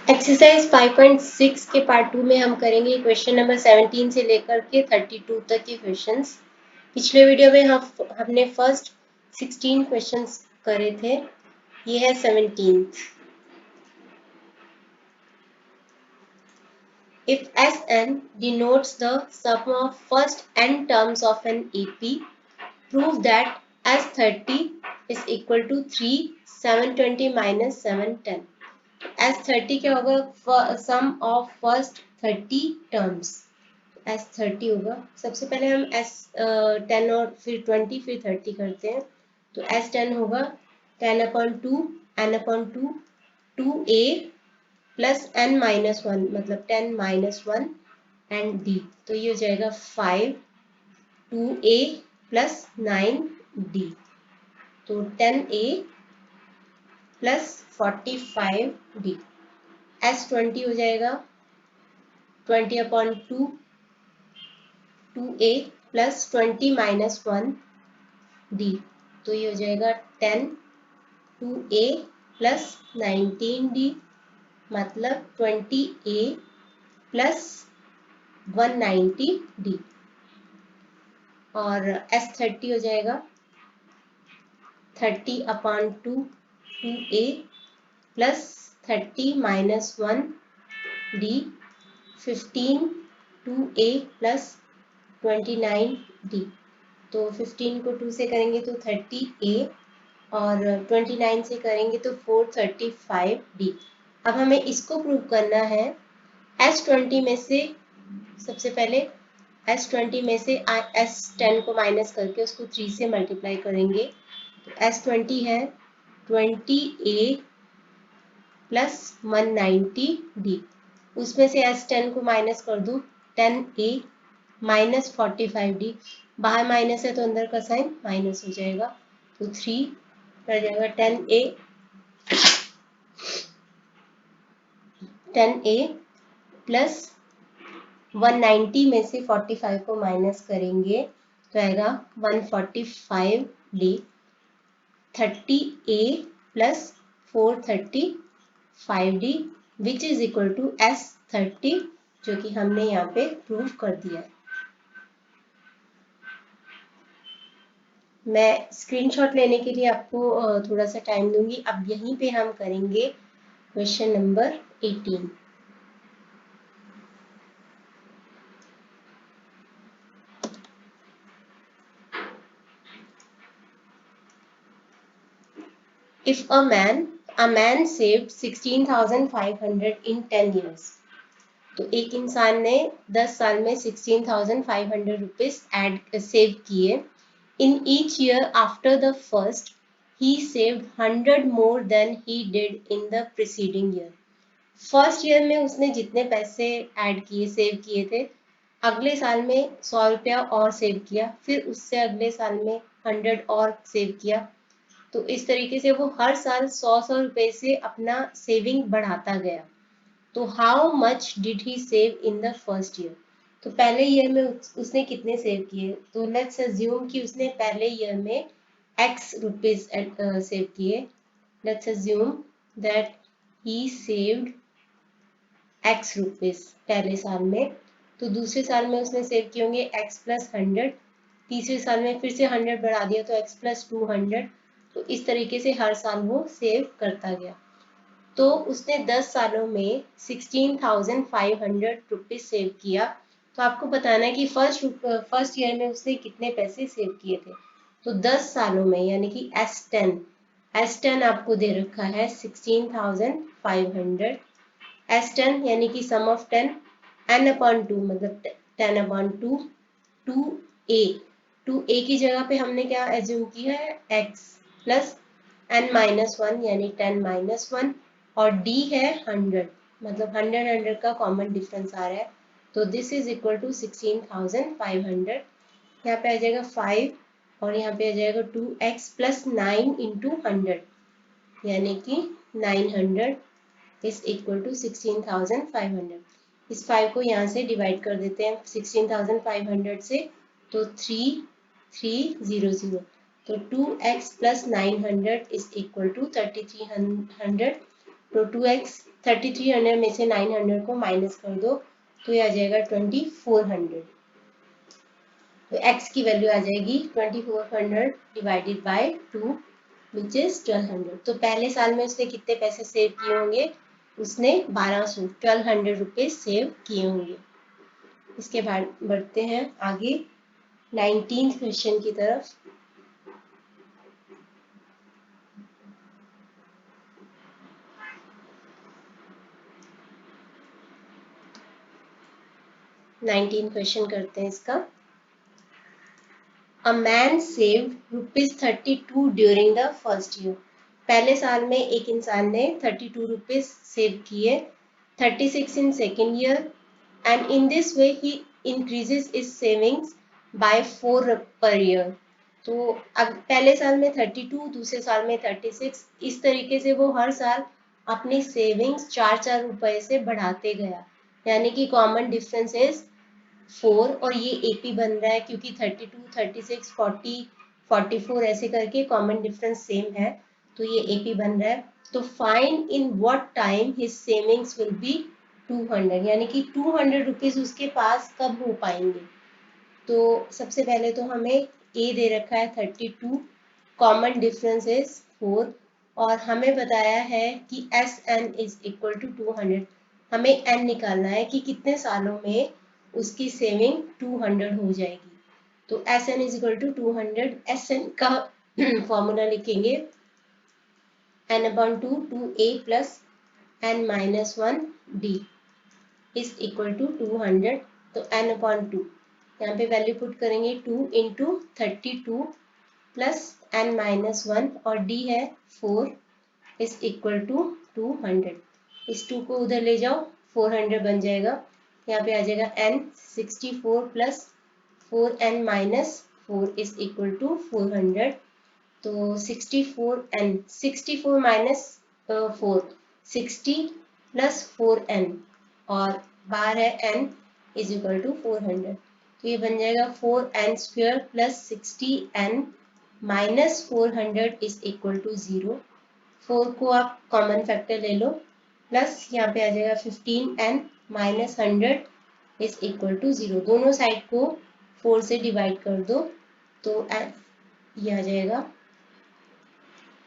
Exercise 5.6 के part 2 में हम करेंगे क्वेश्चन नंबर 17 से लेकर के 32 तक के क्वेश्चंस। पिछले वीडियो में हमने फर्स्ट 16 क्वेश्चंस करे थे, ये है 17। If Sn denotes the sum of first n terms of an AP, prove that S30 is equal to 3, 720 minus 710. S30 क्या होगा? सम ऑफ फर्स्ट 30 टर्म्स। S30 होगा, सबसे पहले हम S10 और फिर 20 फिर 30 करते हैं। तो S10 होगा 10/2 n/2 2a plus n minus 1 मतलब 10 माइनस 1 एंड d। तो ये हो जाएगा 5 2a प्लस 9d। तो 10a प्लस 45d। S20 हो जाएगा 20/2 2a प्लस 20 माइनस 1 d। तो ये हो जाएगा 10 2a प्लस 19d मतलब 20a प्लस 190d। और S30 हो जाएगा 30/2 2a plus 30 minus 1 d 15 2a plus 29d। तो 15 को 2 से करेंगे तो 30a और 29 से करेंगे तो 435d। अब हमें इसको प्रूव करना है। S20 में से सबसे पहले S20 में से S10 को माइनस करके उसको 3 से मल्टीप्लाई करेंगे। तो S20 है 20a प्लस 190d। उसमें से S10 को माइनस कर दो 10a माइनस 45d। बाहर माइनस है तो अंदर का साइन माइनस हो जाएगा। तो 3 कर जाएगा 10a प्लस 190 में से 45 को माइनस करेंगे तो आएगा 145d। 30a plus 435d which is equal to S30, जो कि हमने यहाँ पे प्रूव कर दिया है। मैं स्क्रीनशॉट लेने के लिए आपको थोड़ा सा टाइम दूंगी। अब यहीं पे हम करेंगे question number 18। If a man saved 16,500 in 10 years, तो एक इंसान ने 10 साल में 16,500 रुपीज सेव किए। In each year after the first he saved 100 more than he did in the preceding year. First year में उसने जितने पैसे सेव किए थे, अगले साल में 100 रुपया और सेव किया, फिर उससे अगले साल में 100 और सेव किया। तो इस तरीके से वो हर साल 100 रुपए से अपना सेविंग बढ़ाता गया। तो how much did he save in the first year? तो पहले ईयर में उसने कितने सेव किए? तो लेट्स अज्यूम कि उसने पहले ईयर में x रुपीज सेव किए। Let's assume that he saved x rupees पहले साल में। तो दूसरे साल में उसने सेव किए होंगे x प्लस 100। तीसरे साल में फिर से 100 बढ़ा दिया तो x प्लस 200। तो इस तरीके से हर साल वो सेव करता गया। तो उसने 10 सालों में 16,500 रुपीज सेव किया। तो आपको बताना है कि फर्स्ट ईयर में उसने कितने पैसे सेव किए थे। तो 10 सालों में यानी कि S10 आपको दे रखा है 16,500। S10 यानी कि सम ऑफ 10 n/2 मतलब 10/2 2a। 2a की जगह पे हमने क्या एज्यूम किया है x प्लस n माइनस 1 यानी 10 माइनस 1 और d है 100 मतलब 100 का कॉमन डिफरेंस आ रहा है। तो दिस इज इक्वल टू 16,500। यहाँ पे आ जाएगा 5 और यहाँ पे आ जाएगा 2x प्लस 9 इंटू 100 यानी कि 900 इज इक्वल टू 16,500। इस 5 को यहाँ से डिवाइड कर देते हैं 16,500 से। तो 3300। तो 2x plus 900 is equal to 3300। तो 2x 3300 में से 900 को माइनस कर दो तो ये आ जाएगा 2400। तो x की वैल्यू आ जाएगी 2400 डिवाइडेड बाय 2 विच इज 1200। तो पहले साल में उसने कितने पैसे सेव किए होंगे? उसने 1200 रुपये सेव किए होंगे। इसके बाद बढ़ते हैं आगे 19th क्वेश्चन की तरफ। नाइनटीन क्वेश्चन करते हैं इसका। A man saved ₹32 during the first year. पहले साल में एक इंसान ने 32 रुपीज सेव किए, 36 in second year, and in this way he increases is savings by 4 per year. तो अब पहले साल में 32, दूसरे साल में 36, इस तरीके से वो हर साल अपनी सेविंग्स 4-4 रुपए से बढ़ाते गया। यानी कि कॉमन डिफरेंस इज 4 और ये एपी बन रहा है क्योंकि 32, 36, 40, 44 ऐसे करके कॉमन डिफरेंस सेम है, तो ये एपी बन रहा है। तो find in what time his savings will be 200, यानी कि 200 रुपीज उसके पास कब हो पाएंगे। तो सबसे पहले तो हमें ए दे रखा है 32, कॉमन डिफरेंस इज 4 और हमें बताया है कि S N is equal to 200। हमें एन निकालना है कि कितने सालों में उसकी सेविंग 200 हो जाएगी। तो S N is equal to 200। S N का फॉर्मूला लिखेंगे n/2 2a plus n-1 d is equal to 200। तो n/2 यहाँ पे वैल्यू पुट करेंगे 2 इंटू 32 प्लस n-1 और d है 4 इज इक्वल टू 200। इस 2 को उधर ले जाओ, 400 बन जाएगा। यहाँ पे आ जाएगा n 64 plus 4n-4 is equal to 400। तो 64 माइनस 4 60 प्लस 4n और बाहर है n इज इक्वल टू 400। तो ये बन जाएगा 4n² plus 60n minus 400 is equal to 0। 4 को आप कॉमन फैक्टर ले लो, प्लस यहाँ पे आ जाएगा 15n minus 100 is equal to 0। दोनों साइड को 4 से डिवाइड कर दो तो ये आ जाएगा।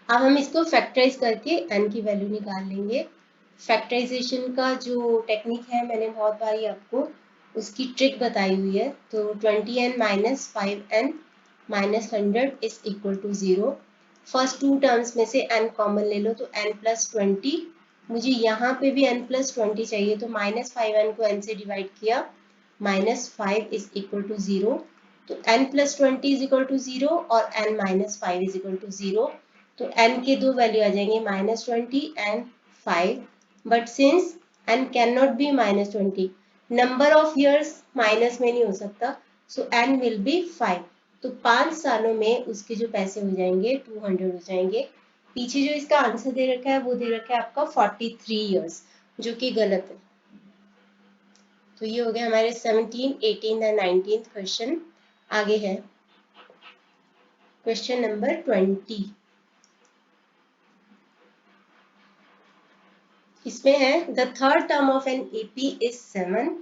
अब हम इसको फैक्टराइज करके n की वैल्यू निकाल लेंगे। फैक्टराइजेशन का जो टेक्निक है मैंने बहुत बारी आपको उसकी ट्रिक बताई हुई है। तो 20n minus 5n minus 100 is equal to 0। First 2 terms में से n कॉमन ले लो तो n प्लस 20। मुझे यहाँ पे भी n प्लस 20 चाहिए, तो माइनस 5n को n से डिवाइड किया, माइनस 5 इज इक्वल टू 0। तो n plus 20 is equal to 0 और n minus 5 is equal to 0। तो n के दो वैल्यू आ जाएंगे -20 and 5, but since n can not be -20, number of years minus में नहीं हो सकता, सो n विल बी 5। तो 5 सालों में उसके जो पैसे हो जाएंगे 200 हो जाएंगे। पीछे जो इसका आंसर दे रखा है वो दे रखा है आपका 43 ईयर्स, जो कि गलत है। तो ये हो गया हमारे 17, 18 एंड 19 क्वेश्चन। आगे है क्वेश्चन नंबर 20। इसमें है the third term of an AP is 7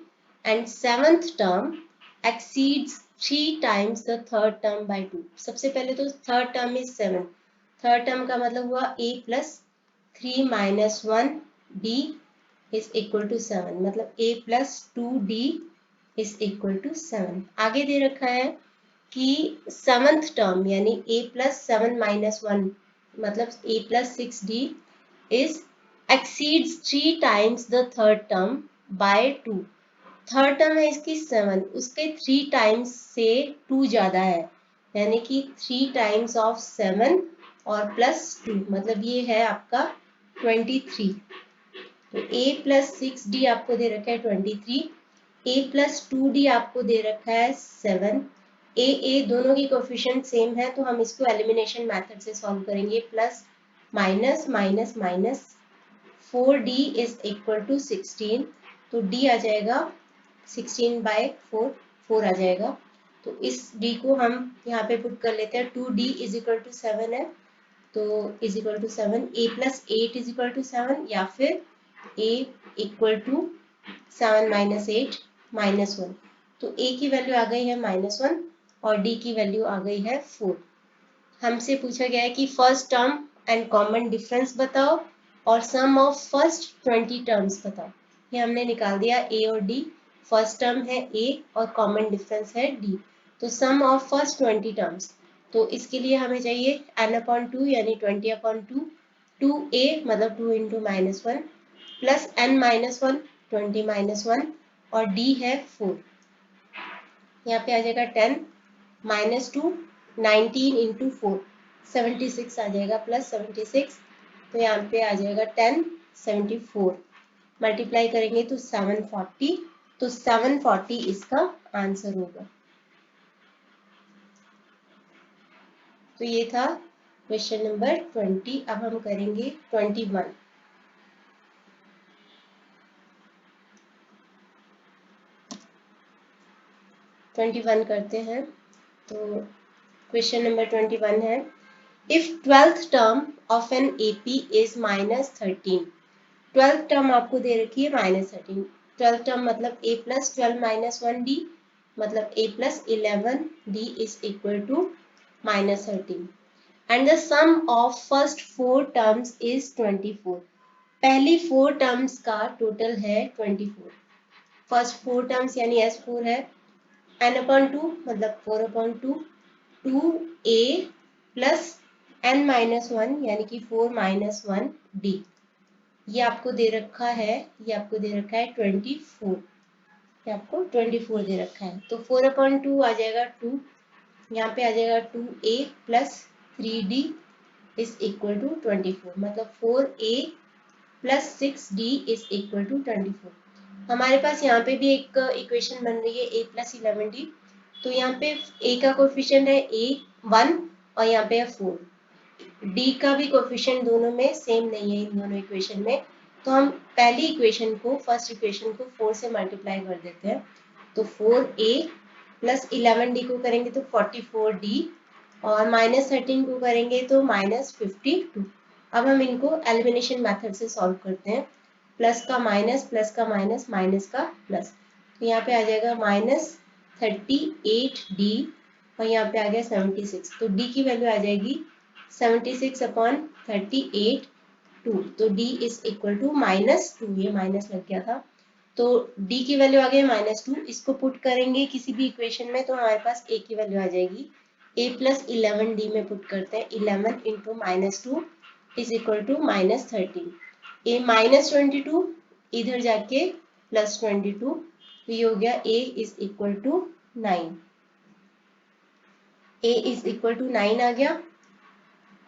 and seventh term exceeds 3 times the third term by 2। सबसे पहले तो third term is 7। Third term का मतलब हुआ a plus 3 minus 1 d is equal to 7, मतलब a plus 2d is equal to 7। आगे दे रखा है कि सेवंथ टर्म यानी a प्लस 7 माइनस 1 मतलब a plus 6d is exceeds 3 times the third term by 2। Third term है इसकी 7, उसके 3 टाइम्स से 2 ज्यादा है, यानी कि 3 टाइम्स ऑफ 7 और प्लस 2, मतलब ये है आपका 23। तो a प्लस 6d आपको दे रखा है 23, a प्लस 2d आपको दे रखा है 7। a दोनों की कोफिशिएंट सेम है, तो हम इसको एलिमिनेशन मेथड से सॉल्व करेंगे। Plus minus minus minus 4d is equal to 16। तो d आ जाएगा 16 बाय 4, 4 आ जाएगा। तो इस d को हम यहाँ पे पुट कर लेते हैं। 2d इज इक्वल टू 7 है, तो is equal to 7। a plus 8 is equal to 7 या फिर a equal to 7 minus 8 minus 1। तो a की वैल्यू आ गई है -1 और d की वैल्यू आ गई है 4। हमसे पूछा गया है कि first term and common difference बताओ और सम ऑफ फर्स्ट 20 टर्म्स बताओ। ये हमने निकाल दिया a और d। फर्स्ट टर्म है a और कॉमन डिफरेंस है d। तो सम ऑफ फर्स्ट 20 टर्म्स, तो इसके लिए हमें चाहिए n/2 यानी 20/2, 2a मतलब 2 इंटू -1 प्लस n-1 20-1 और d है 4। यहाँ पे आ जाएगा 10 -2 19 इंटू 4 76 आ जाएगा प्लस 76। तो यहाँ पे आ जाएगा 10 74 मल्टीप्लाई करेंगे तो 740। तो 740 इसका आंसर होगा। तो ये था क्वेश्चन नंबर 20। अब हम करेंगे 21। करते हैं। तो क्वेश्चन नंबर 21 है, if 12th term of an AP is -13। 12th term आपको दे रखी है -13। 12th टर्म मतलब a प्लस 12 माइनस 1d मतलब a plus 11d is equal to -13 and the sum of first 4 terms is 24। पहली 4 टर्म्स का total है 24। फर्स्ट 4 टर्म्स यानी S4 है n/2 मतलब 4/2 2a प्लस n-1 यानी कि 4 माइनस 1 d। ये आपको दे रखा है, ये आपको दे रखा है 24। ये आपको 24 दे रखा है। तो 4/2 आ जाएगा 2, यहाँ पे आ जाएगा 2a plus 3d is equal to 24 मतलब 4a plus 6d is equal to 24। हमारे पास यहाँ पे भी एक इक्वेशन बन रही है a प्लस 11d। तो यहाँ पे a का कोफिशिएंट है a 1 और यहाँ पे है 4। d का भी कोफिशिएंट दोनों में सेम नहीं है इन दोनों इक्वेशन में। तो हम पहली इक्वेशन को फर्स्ट इक्वेशन को 4 से मल्टीप्लाई कर देते हैं। तो 4a प्लस 11d को करेंगे तो 44d और -13 को करेंगे तो -52। अब हम इनको एलिमिनेशन मेथड से सॉल्व करते हैं। प्लस का माइनस, प्लस का माइनस, माइनस का प्लस। तो यहाँ पे आ जाएगा -38d और यहाँ पे आ गया 76। तो d की वैल्यू आ जाएगी 76/38 2। तो d इज इक्वल टू -2। ये माइनस लग गया था तो d की वैल्यू आ गई -2। इसको पुट करेंगे किसी भी इक्वेशन में तो हमारे पास a की वैल्यू आ जाएगी। a प्लस 11d में पुट करते हैं 11 into -2 is equal to -13। a -22 इधर जाके +22 तो ये हो गया a is equal to 9। a is equal to 9 आ गया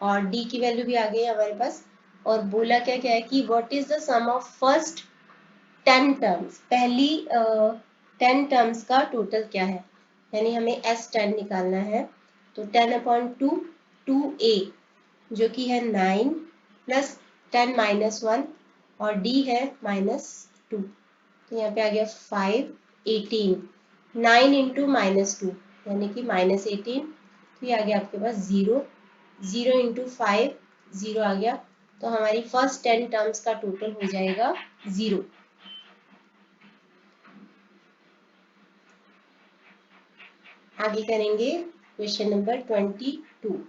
और d की वैल्यू भी आ गई हमारे पास। और बोला क्या क्या है कि what is the sum of first 10 terms. पहली 10 टर्म्स का टोटल क्या है, यानी हमें S10 निकालना है। तो 10/2 2a जो कि है 9 प्लस 10 माइनस 1 और d है -2। तो यहाँ पे आ गया 5 18 9 इंटू -2 यानी कि -18। तो ये आ गया आपके पास 0 0 इंटू 5 0 आ गया। तो हमारी फर्स्ट 10 टर्म्स का टोटल हो जाएगा 0। आगे करेंगे क्वेश्चन नंबर 22।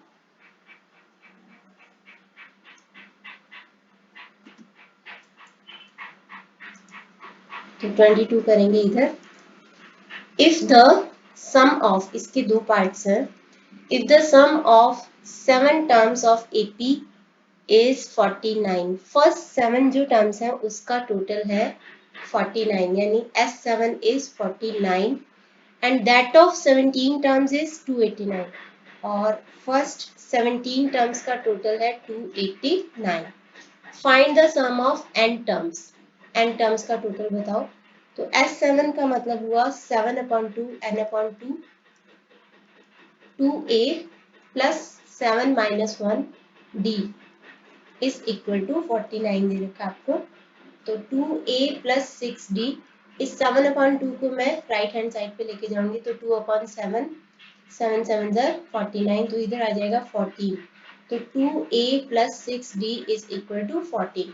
तो 22 करेंगे इधर। इफ द सम ऑफ, इसके दो पार्ट्स हैं। If the sum of 7 terms of AP is 49। फर्स्ट 7 जो टर्म्स हैं उसका टोटल है 49 यानी S7 is 49 and that of 17 terms is 289 और फर्स्ट 17 टर्म्स का टोटल है 289। Find the sum of n terms. n terms का टोटल बताओ। तो S7 का मतलब हुआ 7/2 n/2 2a plus 7 minus 1 d is equal to 49 दे रखा आपको। तो 2a प्लस 6d इस 7/2 को मैं राइट हैंड साइड पे लेके जाऊंगी तो 2/7 7 7 49 तो इधर आ जाएगा 14। तो 2a plus 6d is equal to 14।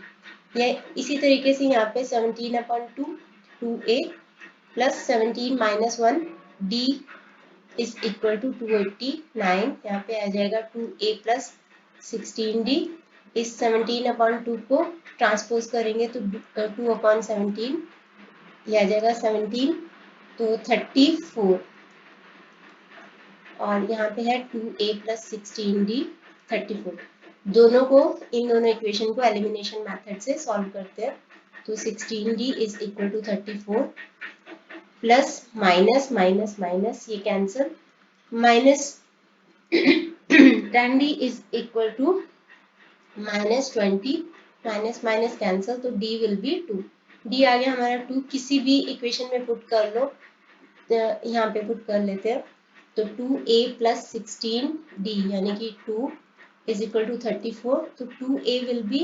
ये इसी तरीके से यहाँ पे 17/2 2a plus 17 minus 1 d is equal to 289। यहाँ पे आ जाएगा 2a प्लस 16d। इस 17/2 को ट्रांसपोज करेंगे तो 2/17 ये आ जाएगा 17 तो 34 और यहाँ पे है 2a प्लस 16d 34। दोनों को इन दोनों इक्वेशन को एलिमिनेशन मेथड से सॉल्व करते हैं तो 16d is equal to 34 plus minus minus minus ये cancel minus 10d is equal to minus 20 minus minus cancel तो d विल बी 2। d आ गया हमारा 2 किसी भी इक्वेशन में पुट कर लो तो यहाँ पे पुट कर लेते हैं तो 2a प्लस 16d यानी कि 2 इज इक्वल टू 34 तो 2a विल बी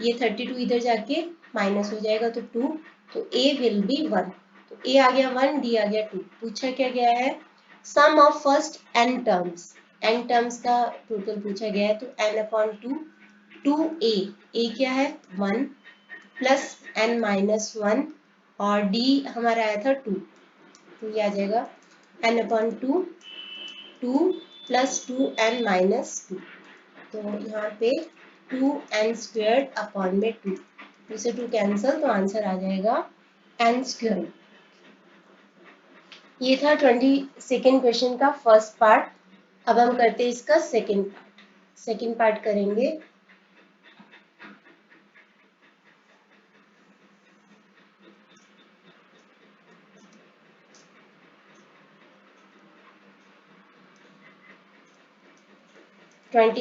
ये 32 इधर जाके माइनस हो जाएगा तो 2 तो a विल बी 1 तो a आ गया 1 d आ गया 2। पूछा क्या गया है सम ऑफ फर्स्ट n टर्म्स का टोटल पूछा गया है तो n/2 2a a क्या है 1 प्लस n माइनस 1 और d हमारा आया था 2 तो ये आ जाएगा n/2 2 प्लस 2n माइनस 2 तो यहाँ पे 2n स्क्वेयर्ड अपॉन में 2 से 2 कैंसिल तो आंसर आ जाएगा n स्क्वेयर। ये था 22nd क्वेश्चन का फर्स्ट पार्ट। अब हम करते हैं इसका सेकंड पार्ट करेंगे।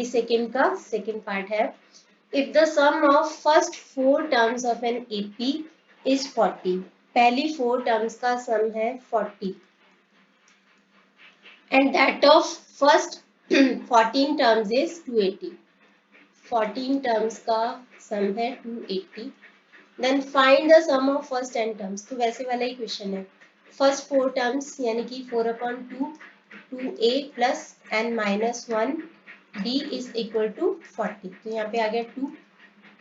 सेकंड का सेकंड पार्ट है if the sum of first 4 terms of an AP is 40। पहली 4 टर्म्स का सम है 40 and that of first 14 terms is 280। 14 terms का सम है 280। Then find the sum of first 10 terms तो वैसे वाला ही क्वेश्चन है फर्स्ट 4 टर्म्स यानी कि 4/2 2a plus n minus 1 d is equal to 40 तो यहाँ पे आ गया 2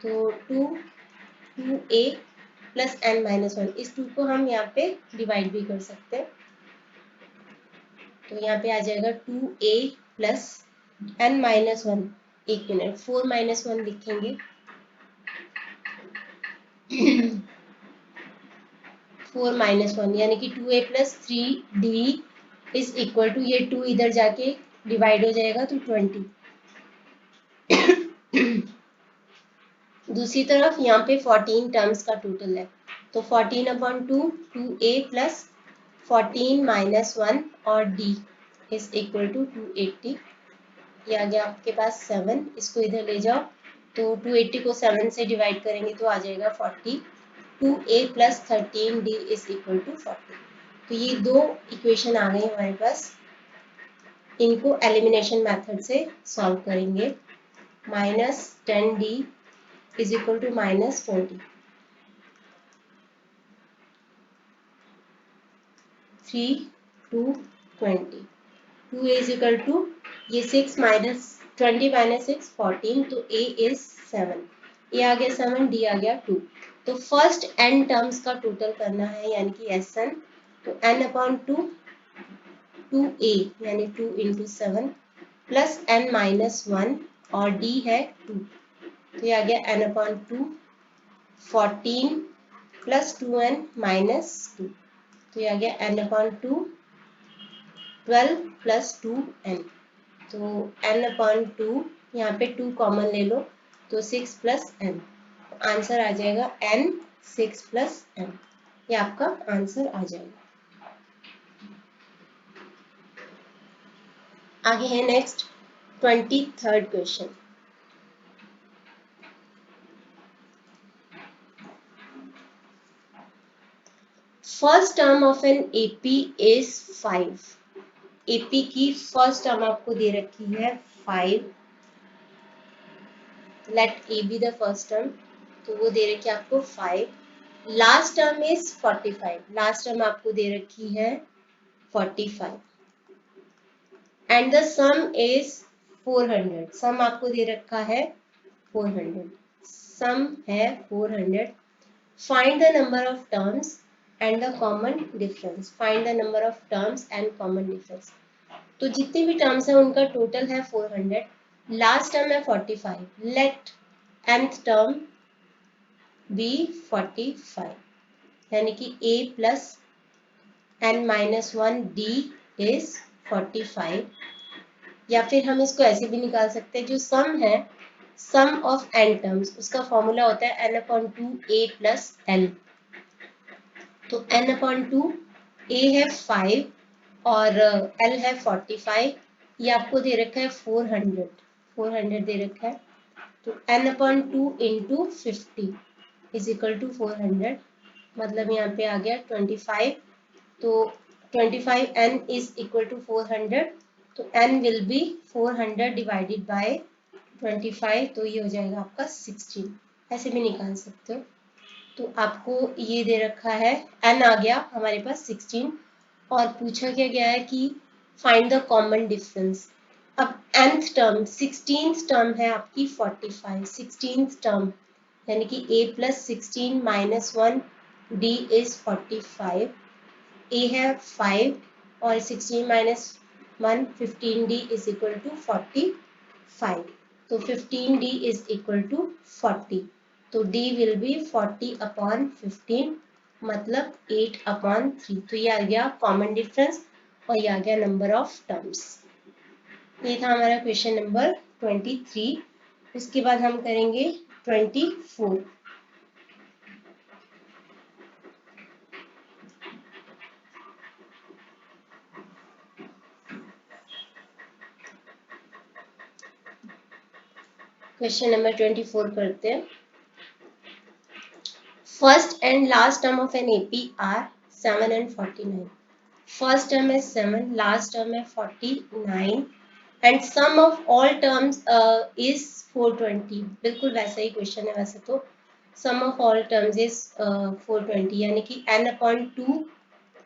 तो 2a प्लस n माइनस 1 इस 2 को हम यहाँ पे डिवाइड भी कर सकते हैं तो यहाँ पे आ जाएगा 2a प्लस n माइनस 1 एक मिनट 4 माइनस 1 लिखेंगे 4 माइनस 1 यानी कि 2a plus 3d is equal to ये 2 इधर जाके डिवाइड हो जाएगा तो 20। दूसरी तरफ यहाँ पे 14 टर्म्स का टोटल है तो 14/2 2a प्लस 14 माइनस 1 और d इज इक्वल टू 280। ये आ गया आपके पास 7 इसको इधर ले जाओ तो 280 को 7 से डिवाइड करेंगे तो आ जाएगा 40 2a plus 13d is equal to 40। तो ये दो इक्वेशन आ गई हमारे पास इनको एलिमिनेशन मेथड से सॉल्व करेंगे minus 10d is equal to minus 20 3 2 20 2a is equal to ये 6 माइनस 20 माइनस 6 14 तो a इज 7 a आ गया 7 d आ गया 2 तो फर्स्ट n टर्म्स का टोटल करना है यानी कि Sn तो n/2 2a यानी 2 इंटू 7 प्लस n माइनस 1 और d है 2 तो ये आ गया n/2 14 प्लस 2n माइनस 2 तो ये आ गया n/2 12 प्लस 2n तो n/2 यहाँ पे 2 कॉमन ले लो तो 6 प्लस n आंसर आ जाएगा n 6 प्लस n ये आपका आंसर आ जाएगा। आगे है next 23rd question first term of an AP is 5। एपी की फर्स्ट टर्म आपको दे रखी है 5 let A be the first term तो वो दे रखी है आपको 5 last term is 45 last term आपको दे रखी है 45 and the sum is 400 sum आपको दे रखा है 400 सम है 400, find the number of terms and the common difference, find the number of terms and common difference. तो जितनी भी टर्म्स है उनका टोटल है 400, लास्ट टर्म है 45, लेट nth टर्म बी 45, यानी कि a plus n-1 d is 45, या फिर हम इसको ऐसे भी निकाल सकते हैं, जो सम है सम ऑफ n टर्म्स, उसका फॉर्मूला होता है n/2 a प्लस l। तो n/2 a है 5 और l है 45, ये आपको दे रखा है 400 दे रखा है। तो n/2 into 50 is equal to 400, मतलब यहाँ पे आ गया 25। तो 25 n इज इक्वल टू 400, तो n will B 400 divided by 25, तो ये हो जाएगा आपका 16। ऐसे भी निकाल सकते हो। तो आपको ये दे रखा है, n आ गया हमारे पास 16, और पूछा क्या गया है कि फाइंड द कॉमन डिफरेंस। अब nth टर्म 16th टर्म है आपकी 45, 16th टर्म यानी कि a plus 16 minus 1 d is 45, a है 5 और 16 minus 1 15d is equal to 45, तो 15d इज इक्वल टू 40, तो d विल बी 40/15, मतलब 8/3। तो ये आ गया कॉमन डिफरेंस और ये आ गया नंबर ऑफ टर्म्स। ये था हमारा क्वेश्चन नंबर 23। उसके बाद हम करेंगे 24। क्वेश्चन नंबर 24 करते हैं। First and last term of an AP are 7 and 49। First term है 7, लास्ट टर्म है 49 and sum of all terms is 420। बिल्कुल वैसा ही क्वेश्चन है वैसे तो। Sum of all terms is 420, यानी कि n/2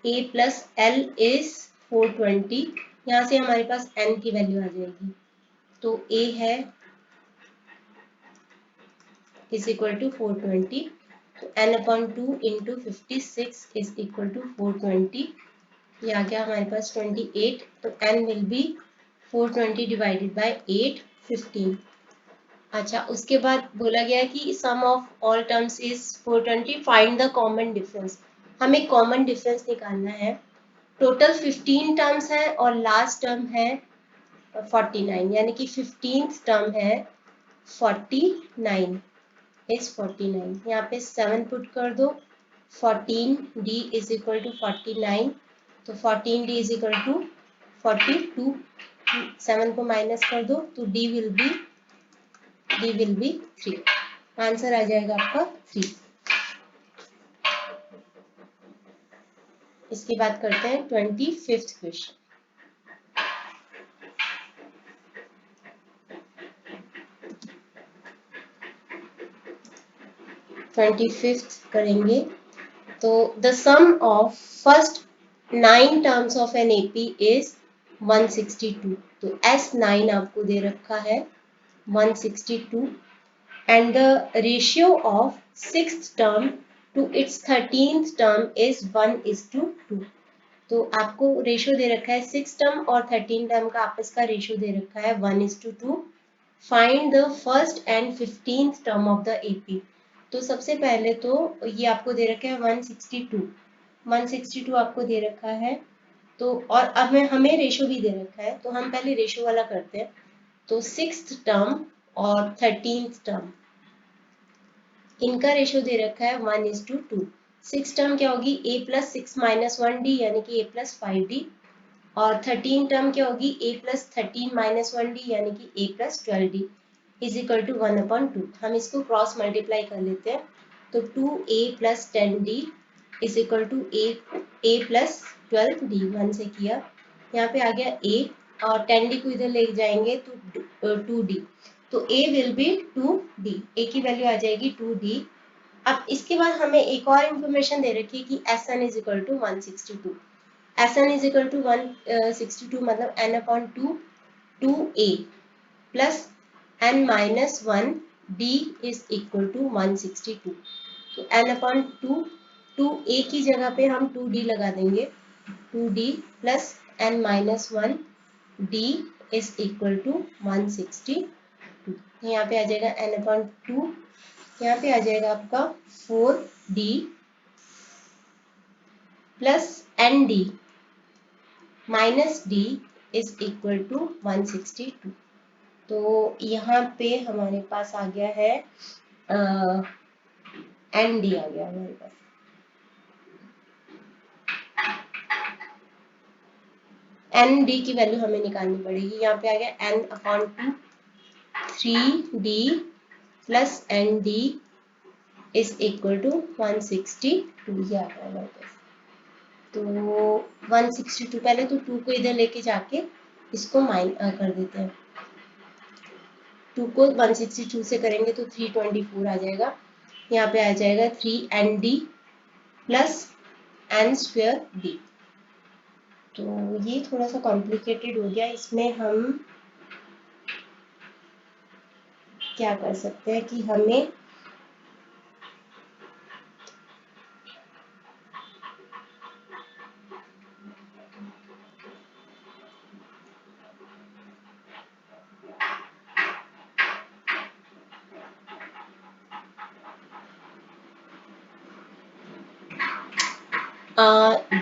a plus l is 420। यहाँ से हमारे पास n की वैल्यू आ जाएगी, तो a है इज इक्वल टू 420, तो n/2 into 56 is equal to 420, ये आ गया हमारे पास 28, तो n will be 420 divided by 8 15। अच्छा, उसके बाद बोला गया कि sum of all terms is 420, find the common difference. हमें कॉमन डिफरेंस निकालना है। टोटल 15 टर्म्स है और लास्ट टर्म है 49, यानी कि 15th टर्म है 49 इज 49। यहाँ पे 7 पुट कर दो, 14d इज इक्वल टू 49, तो 14d इज इक्वल टू 42, 7 को माइनस कर दो तो d विल बी 3। आंसर आ जाएगा आपका 3। इसकी बात करते हैं 25th क्वेश्चन। 25th करेंगे। तो the sum of first 9 terms of an AP is 162। तो S9 आपको दे रखा है 162 and the ratio of 6th term to its 13th term is 1:2। तो आपको रेशियो दे रखा है 6 टर्म और 13 टर्म का आपस का रेशियो दे रखा है 1:2। Find the first and 15th term of the AP. तो सबसे पहले तो ये आपको दे रखा है 162 आपको दे रखा है। तो और अब हमें रेशियो भी दे रखा है, तो हम पहले रेशियो वाला करते हैं। तो 6th टर्म और 13th टर्म इनका रेशियो दे रखा है 1:2। 6 टर्म क्या होगी a प्लस 6 माइनस 1d यानी कि a प्लस 5d, और 13 टर्म क्या होगी a प्लस 13 माइनस 1d यानी कि a plus 12d is equal to 1/2। हम इसको क्रॉस मल्टीप्लाई कर लेते हैं, तो 2a plus 10d is equal to a plus 12d। 1 से किया, यहाँ पे आ गया a और 10d को इधर ले जाएंगे तो 2d, तो a will be 2d, a की वैल्यू आ जाएगी 2d। अब इसके बाद हमें एक और इंफॉर्मेशन दे रखी है कि Sn is equal to 162। Sn is equal to 162 मतलब n/2 2a plus n-1 d is equal to 162। तो n अपॉन 2, 2a की जगह पे हम 2d लगा देंगे, 2d plus n minus 1 d is equal to 162। यहाँ पे आ जाएगा n अपॉन 2, यहाँ पे आ जाएगा आपका 4d plus N D minus D is equal to 162। तो यहाँ पे हमारे पास आ गया है एन डी आ गया हमारे पास। एन डी की वैल्यू हमें निकालनी पड़ेगी। यहाँ पे आ गया N upon 2 3d plus N D is equal to 162। ये आ गया हमारे पास। तो 162 पहले तो 2 को इधर लेके जाके इसको कर देते हैं। 2 को 162 से करेंगे तो 324 आ जाएगा। यहाँ पे आ जाएगा 3nd plus n square d। तो ये थोड़ा सा कॉम्प्लिकेटेड हो गया। इसमें हम क्या कर सकते हैं कि हमें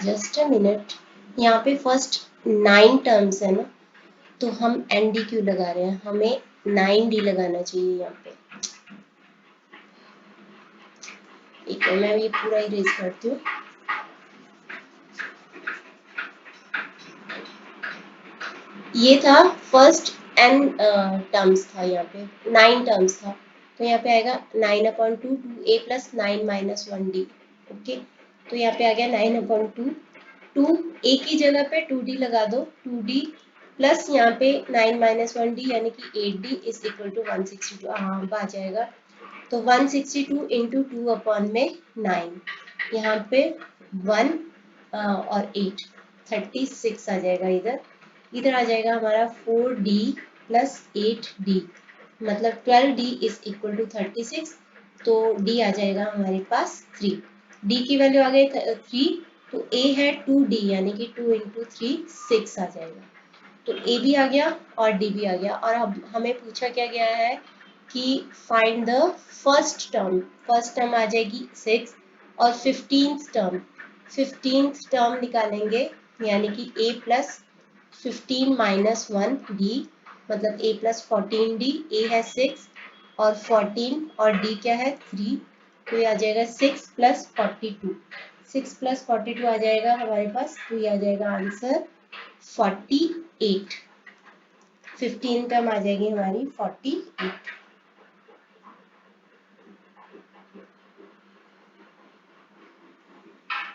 जस्ट अ मिनट, यहाँ पे फर्स्ट 9 टर्म्स है ना, तो हम एन डी क्यों लगा रहे हैं, हमें 9d लगाना चाहिए यहाँ पे। ठीक है, मैं ये पूरा इरेज करती हूँ। ये था फर्स्ट n टर्म्स था, यहाँ पे 9 टर्म्स था, तो यहाँ पे आएगा 9 upon 2 2a plus 9 minus 1d। Okay, तो यहाँ पे आ गया 9 अपॉन 2, 2a की जगह पे 2d लगा दो, 2d प्लस यहाँ पे 9 माइनस 1d यानी कि 8d इज इक्वल टू 162। हाँ आ जाएगा। तो 162 इंटू 2 अपॉन में 9, यहाँ पे 1 और 8 36 आ जाएगा। इधर इधर आ जाएगा हमारा 4d प्लस 8d, मतलब 12d इज इक्वल टू 36। तो d आ जाएगा हमारे पास 3। d की वैल्यू आ गई 3, तो a है 2d यानी कि 2 इंटू 3 6 आ जाएगा। तो a भी आ गया और d भी आ गया। और अब हमें पूछा क्या गया है कि find the first term. First term आ जाएगी 6 और 15th टर्म निकालेंगे, यानी कि a प्लस 15 माइनस 1d, मतलब a प्लस 14d। a है 6 और 14 और d क्या है 3, तो ये आ जाएगा 6 प्लस 42। 6 प्लस 42 आ जाएगा हमारे पास, तो ये आ जाएगा आंसर 48। 15 टर्म आ जाएगी हमारी 48।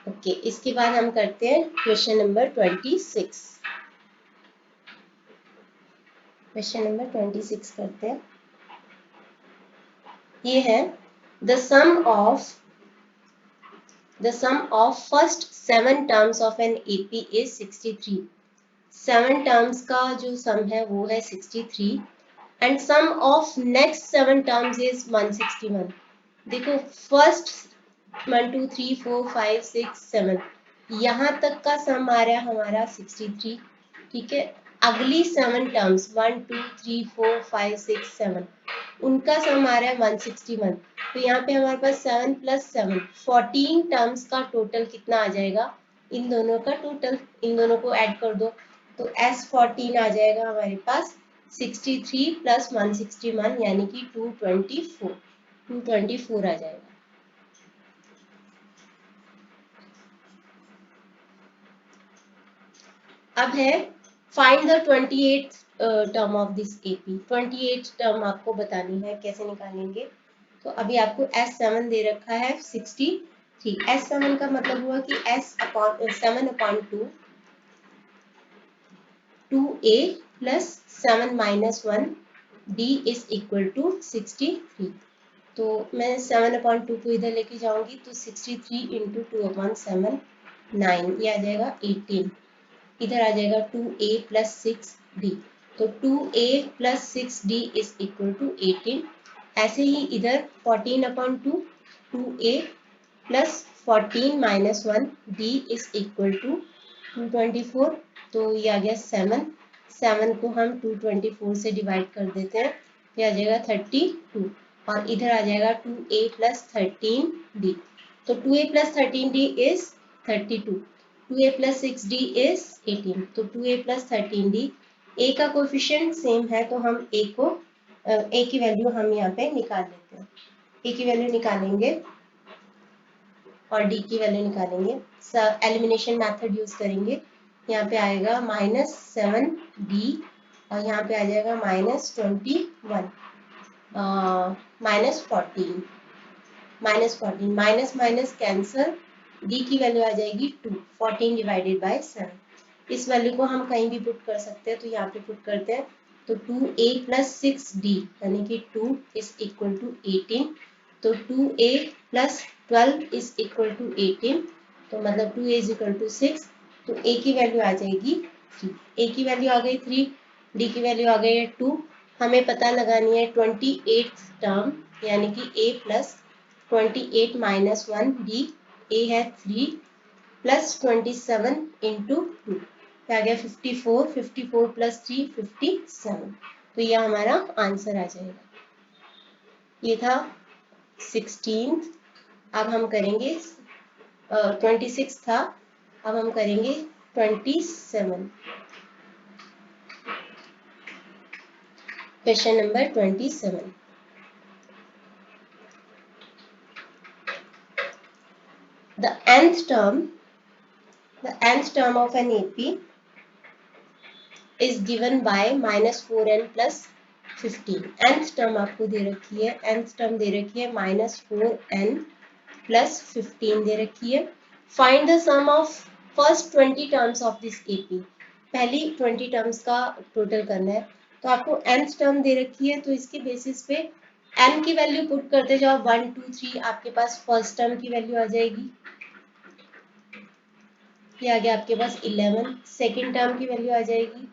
ओके, इसके बाद हम करते हैं क्वेश्चन नंबर 26। क्वेश्चन नंबर 26 करते हैं। ये है the sum of first 7 terms of an AP is 63। 7 terms का जो सम है वो है 63 and sum of next 7 terms is 161। देखो फर्स्ट 1 2 3 4 5 6 7 यहाँ तक का सम आ रहा है हमारा 63। ठीक है, अगली 7 टर्म्स 1 2 3 4 5 6 7 उनका सम आ रहा है 161। तो यहाँ पे हमारे पास 7 प्लस 7 14 टर्म्स का टोटल कितना आ जाएगा, इन दोनों का टोटल, इन दोनों को ऐड कर दो तो S14 आ जाएगा हमारे पास 63 प्लस 161 यानी कि 224 आ जाएगा। अब है find the 28 term of this AP. 28 term आपको बतानी है, कैसे निकालेंगे। तो अभी आपको S7 दे रखा है 63। S7 का मतलब हुआ कि S7 upon 2 2a plus 7 minus 1 d is equal to 63। तो मैं 7 अपॉन 2 को इधर लेके जाऊंगी तो 63 इंटू 2 अपॉन 7 9, ये आ जाएगा 18। इधर आ जाएगा 2a प्लस 6d, तो 2a plus 6d is equal to 18 ऐसे ही इधर 14/2 2a plus 14 minus 1 d is equal to 224। तो ये आ गया 7 को हम 224 से डिवाइड कर देते हैं, ये आ जाएगा 32 और इधर आ जाएगा 2a प्लस 13d। तो 2a plus 13d is 32, 2a plus 6d is 18। तो 2a प्लस 13d, a का कोफिशिएंट सेम है तो हम a की वैल्यू हम यहाँ पे निकाल लेते हैं। a की वैल्यू निकालेंगे और d की वैल्यू निकालेंगे, एलिमिनेशन मेथड यूज करेंगे। यहाँ पे आएगा -7d और यहाँ पे आ जाएगा -21 -14 माइनस माइनस कैंसर, d की वैल्यू आ जाएगी 2, 14 डिवाइडेड बाय 7। इस वैल्यू को हम कहीं भी पुट कर सकते हैं, तो यहाँ पे पुट करते हैं। तो 2a प्लस 6d यानी कि 2 इज इक्वल टू 18। तो 2a plus 12 is equal to 18, तो मतलब 2a इज इक्वल टू 6। तो a की वैल्यू आ जाएगी 3, a की वैल्यू आ गई 3, d की वैल्यू आ गई है 2। हमें पता लगानी है 28th टर्म यानी कि a plus 28 minus 1 d, a है 3 प्लस 27 इंटू 2, आ गया 54, 54 प्लस 3 57। तो यह हमारा आंसर आ जाएगा। ये था 16th। अब हम करेंगे 26 था, अब हम करेंगे 27। Question number 27। The nth term of an AP is given by -4n plus 15। nth term आपको दे रखी है, nth term दे रखी है -4n plus 15 दे रखी है। Find the sum of first 20 terms of this AP। पहली 20 terms का टोटल करना है। तो आपको nth term दे रखी है, तो इसके बेसिस पे n की वैल्यू पुट करते जाओ 1 2 3, आपके पास फर्स्ट टर्म की वैल्यू आ जाएगी, ये आ गया आपके पास 11। सेकेंड टर्म की वैल्यू आ जाएगी,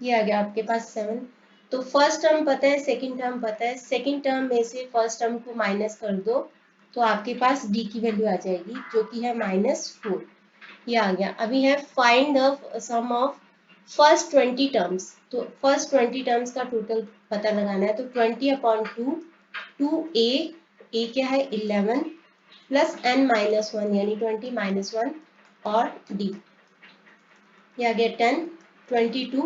ये आ गया आपके पास 7। तो फर्स्ट टर्म पता है, सेकेंड टर्म पता है, सेकेंड टर्म में से फर्स्ट टर्म को माइनस कर दो तो आपके पास डी की वैल्यू आ जाएगी जो कि है -4, ये आ गया। अभी है find the sum of first 20 terms. तो फर्स्ट 20 टर्म्स का टोटल पता लगाना है। तो 20/2 2a क्या है 11 प्लस n माइनस 1 यानी 20 माइनस 1 और d, ये आ गया 10। 22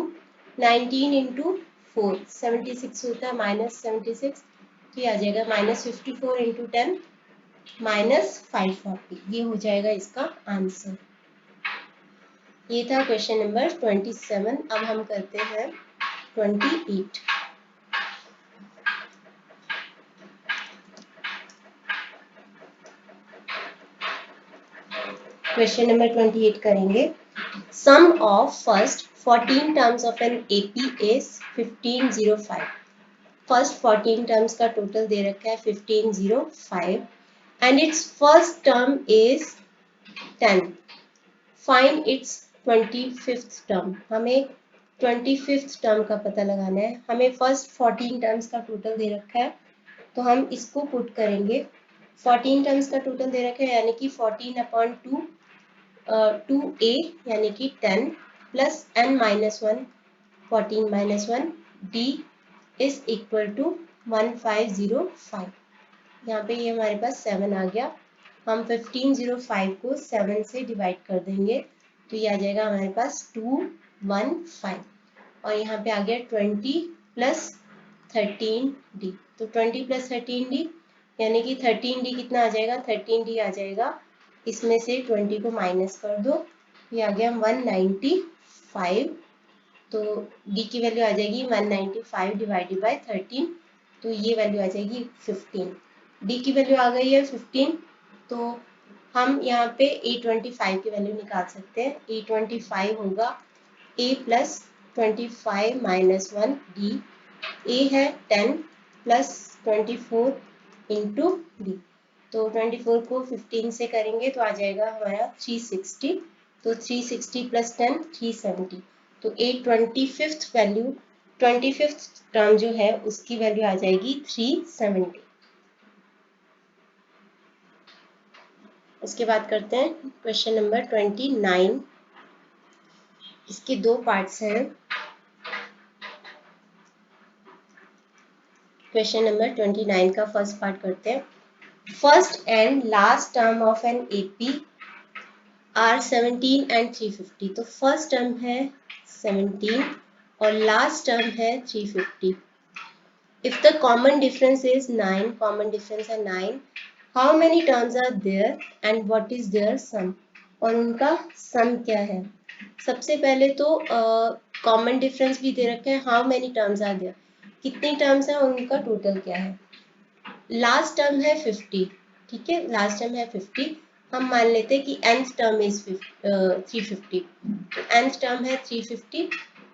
19 इंटू 4 76 होता है -76, तो ये आ जाएगा -54 इंटू 10 -540, ये हो जाएगा इसका आंसर। ये था क्वेश्चन नंबर 27। अब हम करते हैं 28। क्वेश्चन नंबर 28 करेंगे। Sum of first 14 terms of an AP is 1505। First 14 terms का टोटल दे रखा है 1505 and its first term is 10। Find its 25th term. हमें 25th टर्म का पता लगाना है। हमें फर्स्ट 14 टर्म्स का टोटल दे रखा है, तो हम इसको पुट करेंगे। 14 टर्म्स का टोटल दे रखा है यानी कि 14/2 2a यानी कि 10 plus n minus 1 14 minus 1 d is equal to 1505। यहाँ पे ये हमारे पास 7 आ गया। हम 1505 को 7 से डिवाइड कर देंगे तो ये आ जाएगा हमारे पास 215 और यहाँ पे आ गया 20 प्लस 13d। तो 20 प्लस 13d यानी कि 13d कितना आ जाएगा, 13d आ जाएगा, इसमें से 20 को माइनस कर दो, ये आ गया 195। तो d की वैल्यू आ जाएगी 195 डिवाइडेड बाय 13, तो ये वैल्यू आ जाएगी 15। d की वैल्यू आ गई है 15, तो हम यहाँ पे a25 की वैल्यू निकाल सकते हैं। a25 होगा a plus 25 minus 1 d, a है 10 प्लस 24 इंटू डी। तो 24 को 15 से करेंगे तो आ जाएगा हमारा 360। तो 360 प्लस 10 370। तो 825th वैल्यू 25th टर्म जो है उसकी वैल्यू आ जाएगी 370। इसके बाद करते हैं क्वेश्चन नंबर 29। इसके दो पार्ट्स हैं। क्वेश्चन नंबर 29 का फर्स्ट पार्ट करते हैं। First and last term of an AP are 17 and 350। तो फर्स्ट टर्म है 17 और लास्ट टर्म है 350। If the common difference is 9, common difference है 9, how many terms are there and what is their sum, और उनका सम क्या है। सबसे पहले तो कॉमन डिफरेंस भी दे रखे हैं, how many terms are there, कितनी टर्म्स हैं उनका टोटल क्या है। लास्ट टर्म है 50, ठीक है, लास्ट टर्म है 50। हम मान लेते हैं कि nth term is 350। nth term है 350,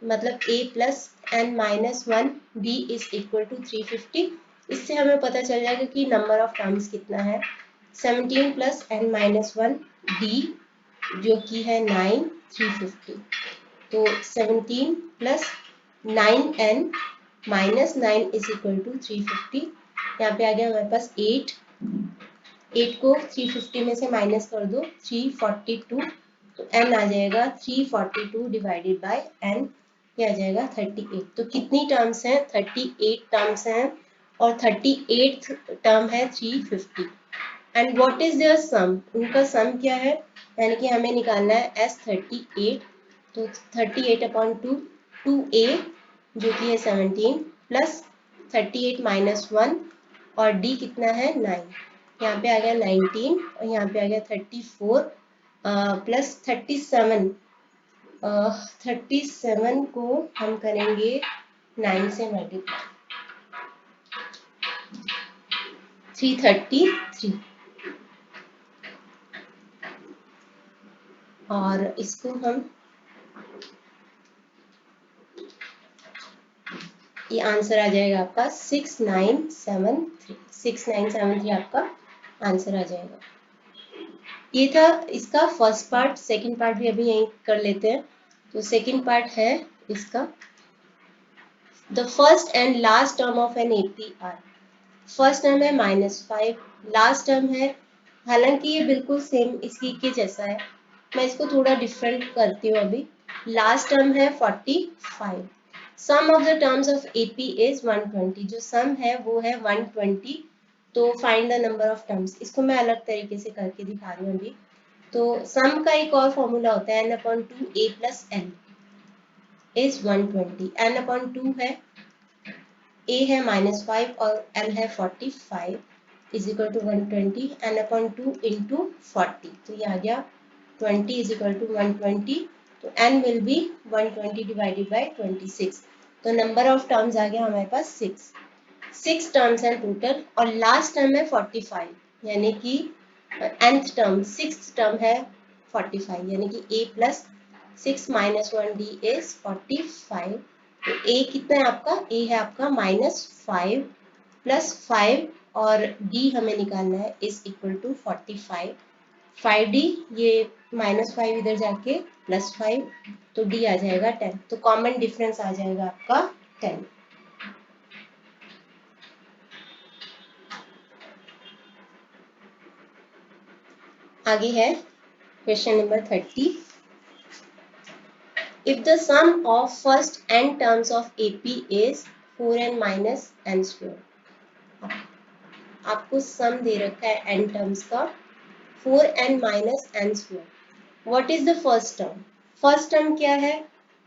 मतलब a plus n minus 1 d is equal to 350। इससे हमें पता चल जाएगा कि नंबर ऑफ टर्म्स कितना है। 17 प्लस n माइनस 1 d जो कि है 9, 350। तो 17 plus 9n minus 9 is equal to 350। यहाँ पे आ गया हमारे पास 8 को 350 में से माइनस कर दो 342, तो n आ जाएगा 342 डिवाइडेड बाय n, ये आ जाएगा 38। तो कितनी टर्म्स हैं, 38 टर्म्स हैं और 38th टर्म है 350। एंड व्हाट इज देयर सम, उनका सम क्या है, यानी कि हमें निकालना है S38। तो 38 अपॉन 2, 2a जो कि है 17 प्लस 38 माइनस 1 और d कितना है 9, यहाँ पे आ गया 19 और यहाँ पे आ गया 34 प्लस 37। 37 को हम करेंगे 9 से मल्टीप्लाई, 333। और इसको हम, ये आंसर आ जाएगा आपका 6973। 6973 आपका आंसर आ जाएगा। ये था इसका फर्स्ट पार्ट। सेकंड पार्ट भी अभी यहीं कर लेते हैं। तो सेकंड पार्ट है इसका, the first and last term of an APR। First term है -5, लास्ट टर्म है, हालांकि ये बिल्कुल सेम इसी के जैसा है, मैं इसको थोड़ा डिफरेंट करती हूँ अभी। लास्ट टर्म है 45। Sum of the terms of AP is 120, जो सम है वो है 120। तो find the number of terms, इसको मैं अलग तरीके से करके दिखा रही हूँ अभी। तो सम का एक और फॉर्मूला होता है n/2 a plus n is 120। n/2 है, a है -5 और l है 45 is equal to 120। n/2 into 40, तो ये आ गया 20 इज इक्वल टू 120। तो n will B 120 divided by 26। तो नंबर ऑफ टर्म्स आ गया हमारे पास 6 टर्म्स हैं टोटल, और लास्ट टर्म है 45, यानी कि nth टर्म, 6th टर्म है 45, यानी कि a plus 6 minus 1d is 45। तो a कितना है आपका, a है आपका -5 प्लस 5 और d हमें निकालना है इज इक्वल टू 45। 5d, ये -5 इधर जाके +5, तो d आ जाएगा 10। तो कॉमन डिफरेंस आ जाएगा आपका 10। आगे है question number 30। If the sum of first n terms of AP is 4n minus n square, आपको सम दे रखा है n टर्म्स का 4n minus n square. What is the first term? First term क्या है?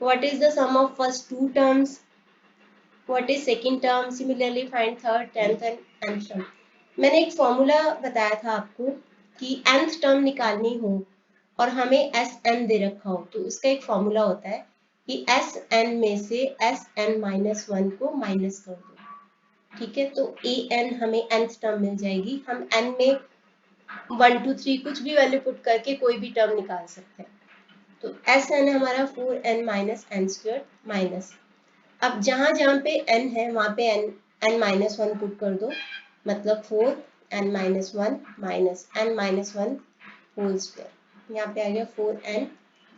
What is the sum of first two terms? What is second term? Similarly find third, tenth and nth term. मैंने एक formula बताया था आपको कि nth term निकालनी हो और हमें Sn दे रखा हो, तो उसका एक फॉर्मूला होता है कि Sn में से Sn-1 को माइनस कर दो, ठीक है। तो An हमें nth टर्म मिल जाएगी। हम n में 1 2 3 कुछ भी वैल्यू पुट करके कोई भी टर्म निकाल सकते हैं। तो Sn है हमारा 4n minus n square minus, अब जहां जहां पे n है वहां पे n-1 पुट कर दो, मतलब 4n-1 minus n-1 whole square. यहाँ पे आ गया 4n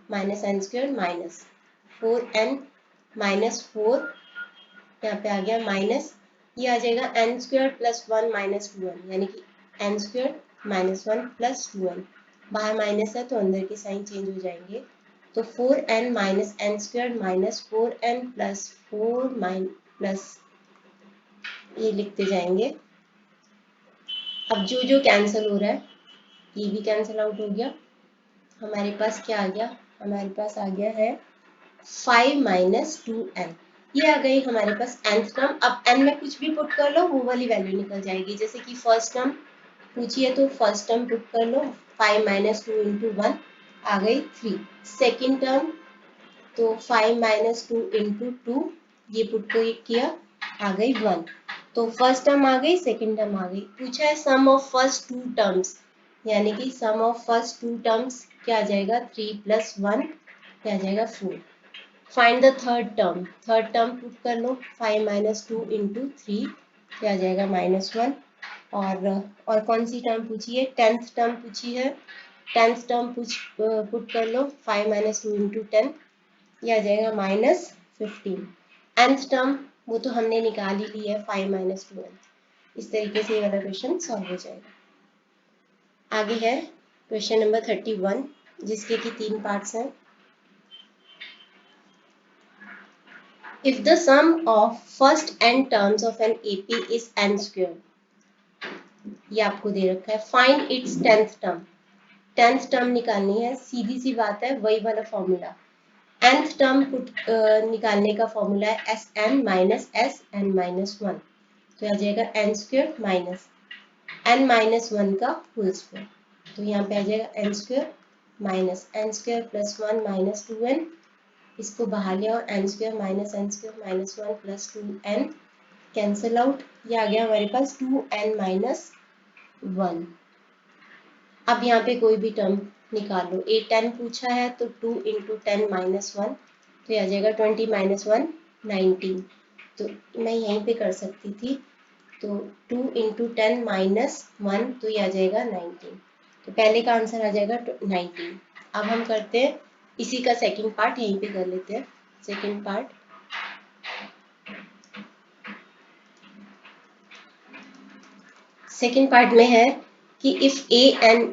minus n square minus 4n minus 4 यहाँ पे आ गया माइनस, ये आ जाएगा N square plus 1 minus 2n, यानी कि N square minus 1 plus 2n, बाहर माइनस है तो अंदर के साइन चेंज हो जाएंगे, तो 4n minus N square minus 4n plus 4 plus ये लिखते जाएंगे। अब जो जो कैंसिल हो रहा है ये भी कैंसिल आउट हो गया, हमारे पास क्या आ गया, हमारे पास आ गया है 5 माइनस 2n, ये आ गई हमारे पास nth टर्म। अब n में कुछ भी पुट कर लो वो वाली वैल्यू निकल जाएगी, जैसे कि फर्स्ट टर्म पूछिए तो फर्स्ट टर्म पुट कर लो, 5 माइनस 2 इंटू 1 आ गई 3, सेकेंड टर्म तो 5 माइनस 2 इंटू 2 ये पुट किया आ गई 1, तो फर्स्ट टर्म आ गई, सेकेंड टर्म आ गई। पूछा है सम ऑफ फर्स्ट टू टर्म्स, यानी कि sum of first to terms क्या आ जाएगा 3 प्लस 1 क्या आ जाएगा 4। Find the third term put कर लो, 5 माइनस 2 इंटू 3 क्या आ जाएगा -1, और कौन सी टर्म पूछी है, टेंथ टर्म पूछी है, टेंथ टर्म पुट कर लो, 5 माइनस 2 इंटू 10 ये आ जाएगा -15। nth टर्म वो तो हमने निकाल ही ली है 5 माइनस 2n, इस तरीके से ये वाला क्वेश्चन सॉल्व हो जाएगा। आगे है क्वेश्चन नंबर 31 जिसके कि 3 पार्ट्स हैं। If the sum of first n terms of an AP is n square, ये आपको दे रखा है, find its tenth term, tenth term निकालनी है, सीधी सी बात है वही वाला फॉर्मूला, nth टर्म निकालने का फॉर्मूला है S N minus S N minus 1, तो आ जाएगा N square minus N minus 1 का होल स्क्वायर, तो यहाँ पे आ जाएगा N square minus N square plus 1 minus 2n, इसको बाहर लिया और N square minus minus 1 plus 2n cancel out, ये आ गया हमारे पास 2n माइनस 1। अब यहाँ पे कोई भी टर्म निकाल लो, ए 10 पूछा है तो 2 इंटू 10 माइनस 1 तो ये आ जाएगा 20 माइनस 1 19, तो मैं यहीं पे कर सकती थी, तो 2 इंटू 10 माइनस 1 तो ये आ जाएगा 19, तो पहले का आंसर आ जाएगा 19। अब हम करते हैं इसी का सेकंड पार्ट, यहीं पे कर लेते हैं सेकंड पार्ट। सेकंड पार्ट में है कि इफ ए एन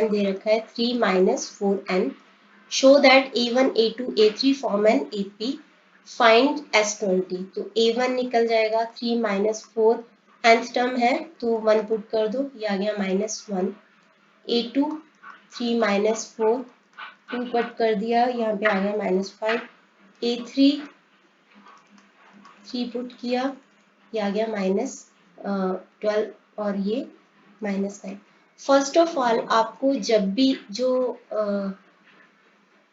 दे रखा है 3 minus 4n, show that a1 a2 a3 form an AP, find S20, तो a1 निकल जाएगा 3 माइनस 4 nth टर्म है तो 1 पुट कर दो, ये आ गया -1, a2 3 माइनस 4 2 कट कर दिया, यहाँ पे आ गया -5, a3 3 पुट किया, ये आ गया -12 और ये -9। फर्स्ट ऑफ ऑल आपको जब भी जो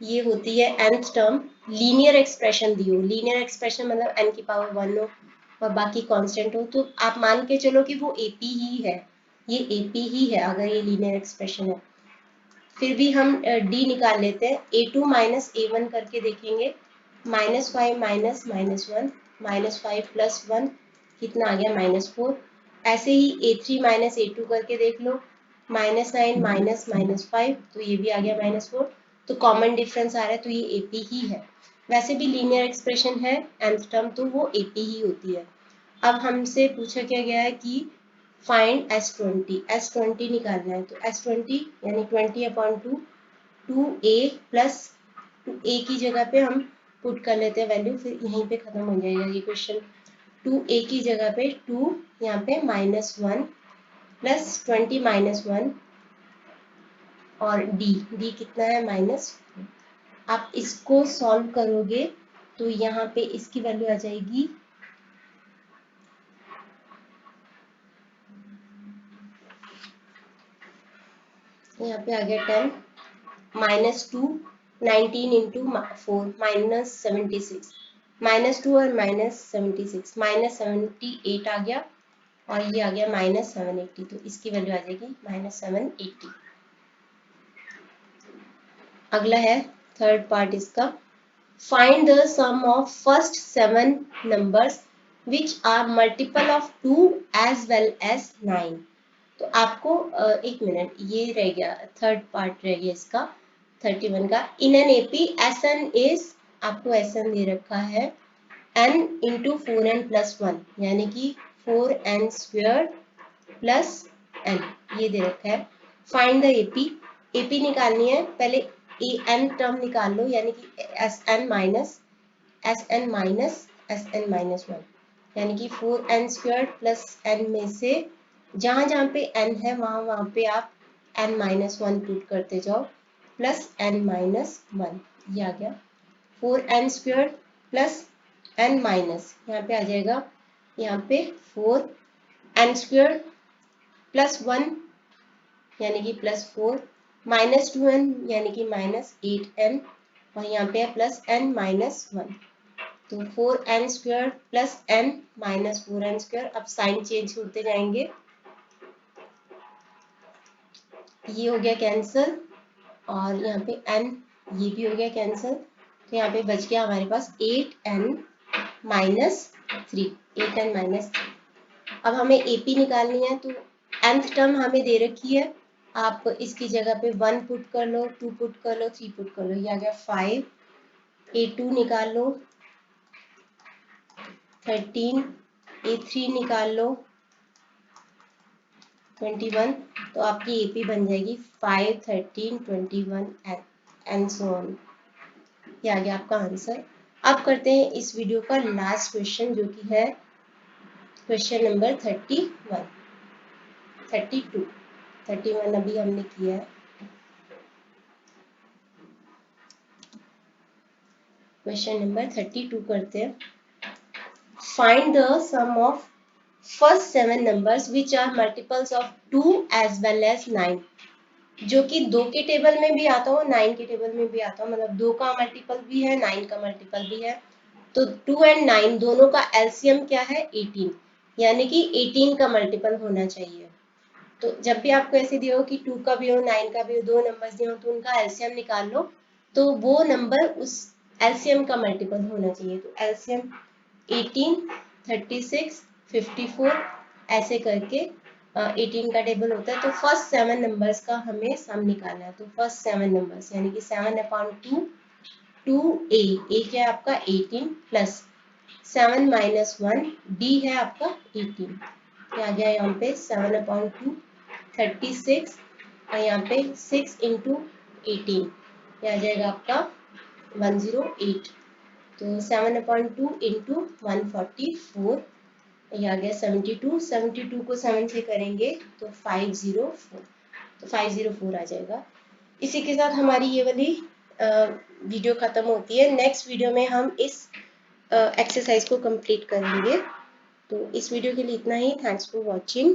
ये होती है nth टर्म लीनियर एक्सप्रेशन दी हो, लीनियर एक्सप्रेशन मतलब n की पावर 1 हो और बाकी कांस्टेंट हो, तो आप मान के चलो कि वो AP ही है, ये AP ही है अगर ये लीनियर एक्सप्रेशन है। फिर भी हम D निकाल लेते हैं, A2 माइनस A1 करके देखेंगे, -5 माइनस -1 -5 प्लस 1 कितना आ गया -4, ऐसे ही A3 माइनस A2 करके देख लो, -9 माइनस -5 तो ये भी आ गया -4, तो कॉमन डिफरेंस आ रहा है तो ये AP ही है। वैसे भी लीनियर एक्सप्रेशन है nth टर्म तो वो AP ही होती है। अब हमसे पूछा क्या गया है कि फाइंड S20 निकालना है, तो S20 यानी 20/2 2a प्लस 2a की जगह पे हम पुट कर लेते हैं वैल्यू, फिर यहीं पे खत्म हो जाएगा ये क्वेश्चन। 2a की जगह पे 2 यहाँ पे -1 प्लस 20 -1 और d कितना है -4। आप इसको सॉल्व करोगे तो यहाँ पे इसकी वैल्यू आ जाएगी यहाँ पे आ गया 10 -2 19 इंटू 4 -76 -2 और -76 -78 आ गया और ये आ गया -780, तो इसकी वैल्यू आ जाएगी -780। अगला है थर्ड पार्ट इसका, find the sum of first 7 numbers which are multiple of 2 as well as 9। तो आपको एक मिनट, ये रह गया थर्ड पार्ट रह गया इसका 31 का। In an AP SN is, आपको SN दे रखा है n इंटू 4n+1 यानी कि 4n² प्लस n, ये दे रखा है। फाइंड द एपी, एपी निकालनी है, पहले एन टर्म निकाल लो, यानी कि Sn माइनस Sn-1 यानी कि 4n² प्लस n में से जहाँ जहाँ पे n है वहाँ पे आप n-1 पुट करते जाओ, प्लस n-1, ये आ गया 4n² प्लस n माइनस, यहाँ पे आ जाएगा, यहाँ पे 4n² प्लस 1 यानी कि प्लस 4, माइनस 2n यानी कि माइनस 8n, और यहाँ पे है प्लस n-1, तो 4n² plus n minus 4n²। अब साइन चेंज होते जाएंगे, ये हो गया कैंसिल, और यहाँ पे n ये भी हो गया कैंसिल, तो यहाँ पे बच गया हमारे पास 8n-3, 8n-3। अब हमें एपी निकालनी है, तो nth टर्म हमें दे रखी है, आप इसकी जगह पे 1 पुट कर लो, 2 पुट कर लो, 3 पुट कर लो, ये आ गया 5, a2 निकाल लो, 13, a3 निकाल लो, 21, तो आपकी एपी बन जाएगी 5, 13, 21 एंड सो ऑन। ये आ गया आपका आंसर। अब करते हैं इस वीडियो का लास्ट क्वेश्चन, जो कि है क्वेश्चन नंबर 31, 32, 31 अभी हमने किया है। क्वेश्चन नंबर 32 करते हैं। Find the sum of first 7 numbers which are multiples of 2 as well as 9, जो कि 2 के टेबल में भी आता हो, 9 के टेबल में भी आता हो, मतलब 2 का मल्टीपल भी है, 9 का मल्टीपल भी है। तो 2 एंड 9 दोनों का एलसीएम क्या है? 18, यानी कि 18 का मल्टीपल होना चाहिए। तो जब भी आपको ऐसे दिया हो कि 2 का भी हो, 9 का भी हो, 2 नंबर्स दिए हो, तो उनका एलसीएम निकाल लो, तो वो नंबर उस एलसीएम का मल्टीपल होना चाहिए। तो एलसीएम 18, 36, 54 ऐसे करके 18 का टेबल होता है। तो फर्स्ट 7 नंबर्स का हमें सम निकालना है। तो फर्स्ट 7 नंबर्स यानी कि 7/2, 2a, a क्या है आपका 18, प्लस 7 माइनस 1, d है आपका 18, आ गया यहाँ पे 7/2, 36, और यहाँ पे 6 इंटू 18, ये आ जाएगा आपका 108। तो 7/2 इंटू 144, ये आ गया 72, 72 को 7 से करेंगे तो 504, तो 504 आ जाएगा। इसी के साथ हमारी ये वाली वीडियो ख़त्म होती है। नेक्स्ट वीडियो में हम इस एक्सरसाइज को कंप्लीट करेंगे। तो इस वीडियो के लिए इतना ही। Thanks for watching.